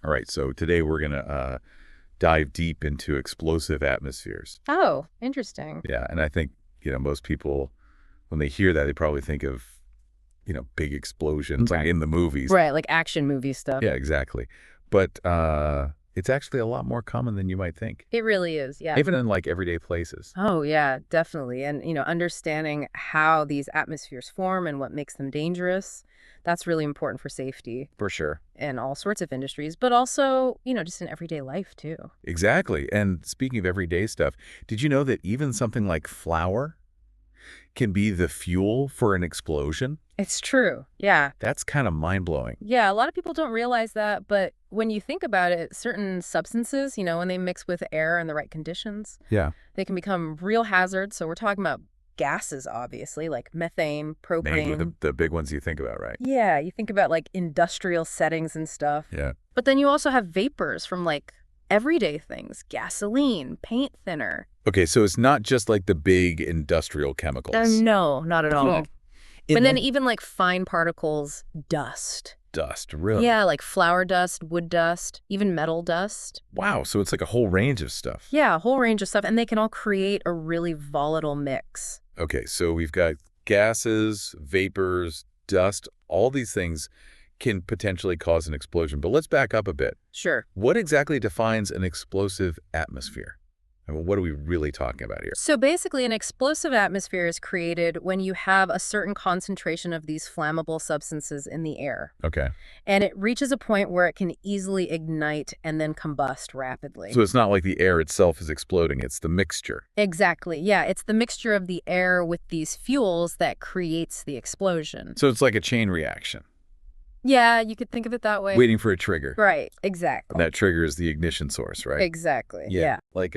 All right, so today we're going to dive deep into explosive atmospheres. Oh, interesting. Yeah, and I think, most people, when they hear that, they probably think of, big explosions like in the movies. Right, like action movie stuff. Yeah, exactly. But it's actually a lot more common than you might think, It really is, yeah. even in like everyday places. Oh, yeah, definitely. And, understanding how these atmospheres form and what makes them dangerous, that's really important for safety For sure. in all sorts of industries, but also, just in everyday life, too. Exactly. And speaking of everyday stuff, did you know that even something like flour can be the fuel for an explosion? It's true. Yeah. That's kind of mind-blowing. Yeah, a lot of people don't realize that, but when you think about it, certain substances, when they mix with air in the right conditions, Yeah. they can become real hazards. So we're talking about gases, obviously, like methane, Mainly propane. the big ones you think about, right? Yeah, you think about like industrial settings and stuff. Yeah. But then you also have vapors from like everyday things, gasoline, paint thinner. Okay, so it's not just like the big industrial chemicals. No, not at all. In But then the even like fine particles, dust. dust, really? Yeah, like flour dust, wood dust, even metal dust. Wow, so it's like a whole range of stuff. Yeah, a whole range of stuff. And they can all create a really volatile mix. Okay, so we've got gases, vapors, dust, all these things can potentially cause an explosion. But let's back up a bit. Sure. What exactly defines an explosive atmosphere? I mean, what are we really talking about here? So basically, an explosive atmosphere is created when you have a certain concentration of these flammable substances in the air. Okay. And it reaches a point where it can easily ignite and then combust rapidly. So it's not like the air itself is exploding, it's the mixture. Exactly. Yeah, it's the mixture of the air with these fuels that creates the explosion. So it's like a chain reaction, Yeah, you could think of it that way. waiting for a trigger. Right, exactly. And that trigger is the ignition source, right? Exactly. Yeah. Like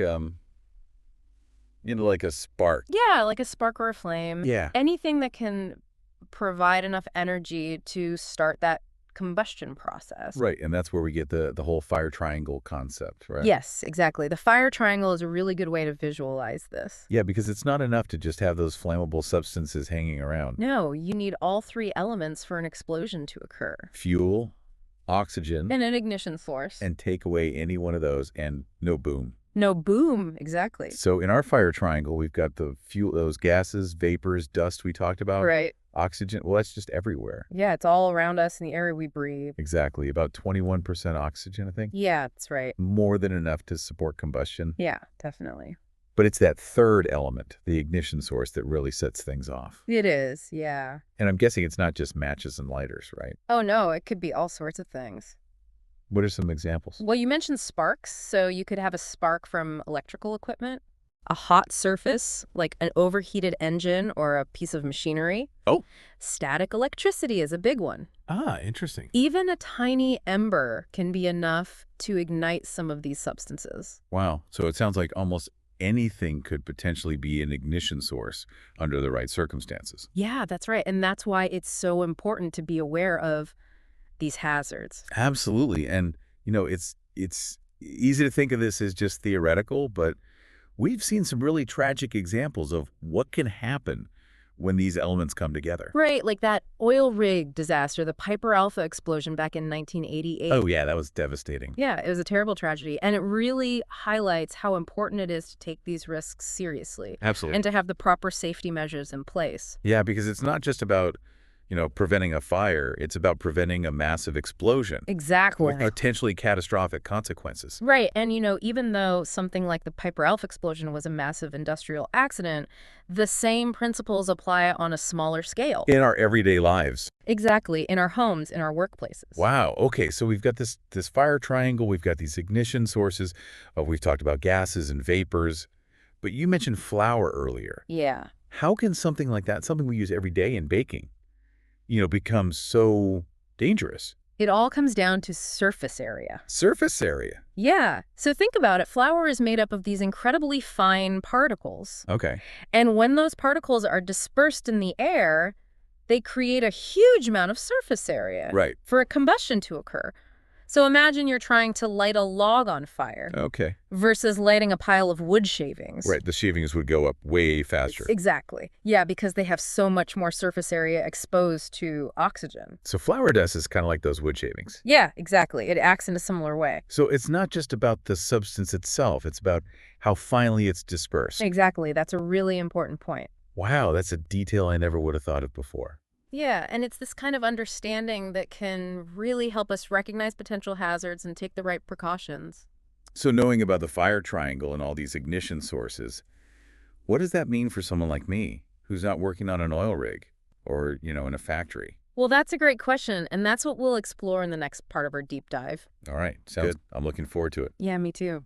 like a spark. Yeah, like a spark or a flame. Yeah. Anything that can provide enough energy to start that combustion process. Right, and that's where we get the whole fire triangle concept, right? Yes, exactly. The fire triangle is a really good way to visualize this. Yeah, because it's not enough to just have those flammable substances hanging around. No, you need all three elements for an explosion to occur. Fuel, oxygen, And an ignition source. and take away any one of those and no boom. No boom, exactly. So in our fire triangle, we've got the fuel, those gases, vapors, dust we talked about. Right. Oxygen, well, that's just everywhere. Yeah, it's all around us in the air we breathe. Exactly, about 21% oxygen, I think. Yeah, that's right. More than enough to support combustion. Yeah, definitely. But it's that third element, the ignition source, that really sets things off. It is, yeah. And I'm guessing it's not just matches and lighters, right? Oh, no, it could be all sorts of things. What are some examples? Well, you mentioned sparks, so you could have a spark from electrical equipment, a hot surface, like an overheated engine or a piece of machinery. Oh. Static electricity is a big one. Ah, interesting. Even a tiny ember can be enough to ignite some of these substances. Wow. So it sounds like almost anything could potentially be an ignition source under the right circumstances. Yeah, that's right. And that's why it's so important to be aware of these hazards. Absolutely. And, it's easy to think of this as just theoretical, but we've seen some really tragic examples of what can happen when these elements come together. Right, like that oil rig disaster, the Piper Alpha explosion back in 1988. Oh, yeah, that was devastating. Yeah, it was a terrible tragedy, and it really highlights how important it is to take these risks seriously Absolutely. and to have the proper safety measures in place. Yeah, because it's not just about, preventing a fire. It's about preventing a massive explosion Exactly. with potentially catastrophic consequences. Right, and even though something like the Piper Alpha explosion was a massive industrial accident, the same principles apply on a smaller scale. In our everyday lives. Exactly, in our homes, in our workplaces. Wow. Okay, so we've got this fire triangle. We've got these ignition sources. We've talked about gases and vapors. But you mentioned flour earlier. Yeah. How can something like that, something we use every day in baking, become so dangerous? It all comes down to surface area. Surface area. Yeah. So think about it. Flour is made up of these incredibly fine particles. Okay. And when those particles are dispersed in the air, they create a huge amount of surface area Right. for a combustion to occur. So imagine you're trying to light a log on fire Okay. versus lighting a pile of wood shavings. Right, the shavings would go up way faster. Exactly. Yeah, because they have so much more surface area exposed to oxygen. So flower dust is kind of like those wood shavings. Yeah, exactly. It acts in a similar way. So it's not just about the substance itself, it's about how finely it's dispersed. Exactly. That's a really important point. Wow, that's a detail I never would have thought of before. Yeah, and it's this kind of understanding that can really help us recognize potential hazards and take the right precautions. So knowing about the fire triangle and all these ignition sources, what does that mean for someone like me who's not working on an oil rig or, in a factory? Well, that's a great question, and that's what we'll explore in the next part of our deep dive. All right, sounds good. I'm looking forward to it. Yeah, me too.